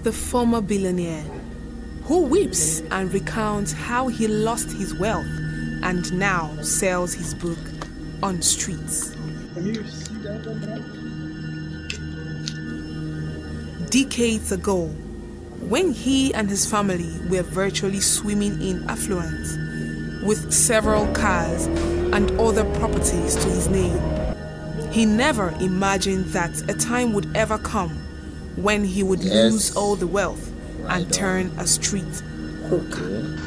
the former billionaire who weeps and recounts how he lost his wealth and now sells his book on streets. Decades ago, when he and his family were virtually swimming in affluence, with several cars and other properties to his name, he never imagined that a time would ever come when he would lose all the wealth and turn a street hawker.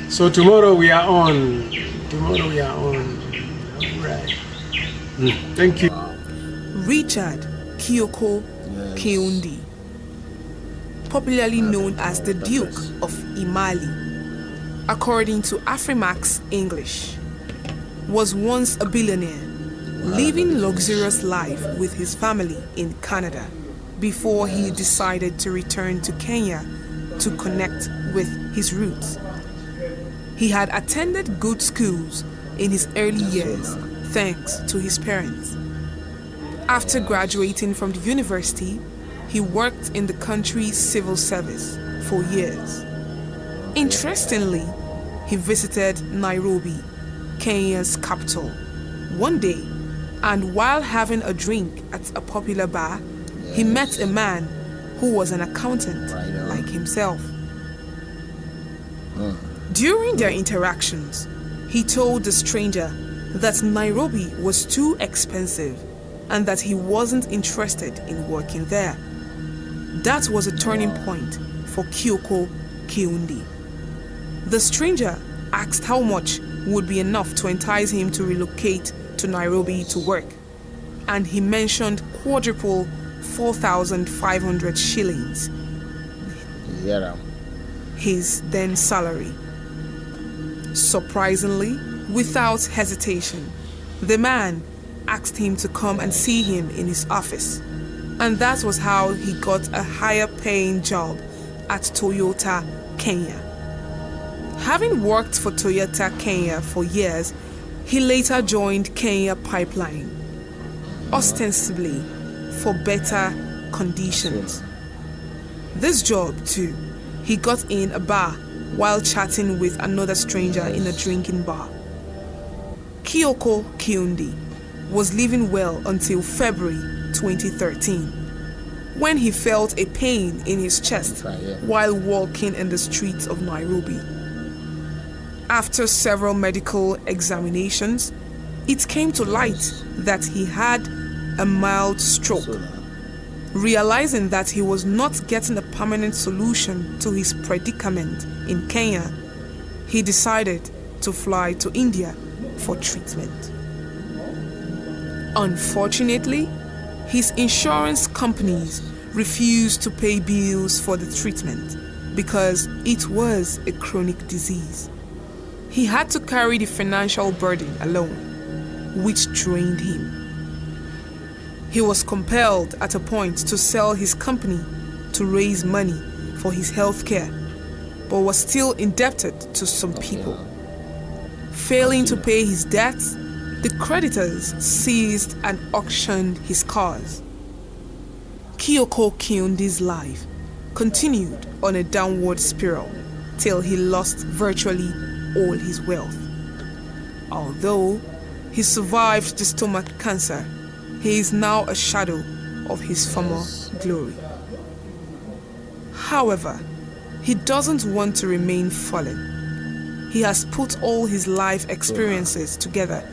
So tomorrow we are on. Right. Thank you. Richard Kyoko Kiundi, popularly known as the Duke of Imali, according to Afrimax English, was once a billionaire, living luxurious life with his family in Canada before he decided to return to Kenya to connect with his roots. He had attended good schools in his early years thanks to his parents. After graduating from the university, he worked in the country's civil service for years. Interestingly, he visited Nairobi, Kenya's capital, one day, and while having a drink at a popular bar, he met a man who was an accountant like himself. During their interactions, he told the stranger that Nairobi was too expensive and that he wasn't interested in working there. That was a turning point for Kyoko Kiundi. The stranger asked how much would be enough to entice him to relocate to Nairobi to work, and he mentioned quadruple 4,500 shillings, his then salary. Surprisingly, without hesitation, the man asked him to come and see him in his office, and that was how he got a higher paying job at Toyota Kenya. Having worked for Toyota Kenya for years, he later joined Kenya Pipeline, ostensibly for better conditions. This job too, he got in a bar while chatting with another stranger in a drinking bar. Kyoko Kiundi was living well until February 2013, when he felt a pain in his chest while walking in the streets of Nairobi. After several medical examinations, it came to light that he had a mild stroke. Realizing that he was not getting a permanent solution to his predicament in Kenya, he decided to fly to India for treatment. Unfortunately, his insurance companies refused to pay bills for the treatment because it was a chronic disease. He had to carry the financial burden alone, which drained him. He was compelled at a point to sell his company to raise money for his health care, but was still indebted to some people. Failing to pay his debts, the creditors seized and auctioned his cars. Kyoko Kiundi's life continued on a downward spiral till he lost virtually all his wealth. Although he survived the stomach cancer, he is now a shadow of his former glory. However, he doesn't want to remain fallen. He has put all his life experiences together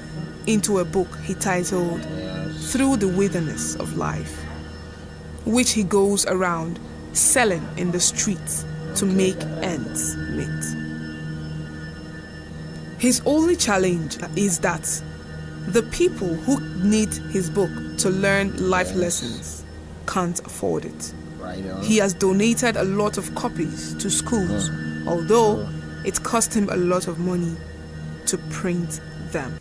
into a book he titled Through the Wilderness of Life, which he goes around selling in the streets to make ends meet. His only challenge is that the people who need his book to learn life lessons can't afford it. He has donated a lot of copies to schools, although it cost him a lot of money to print them.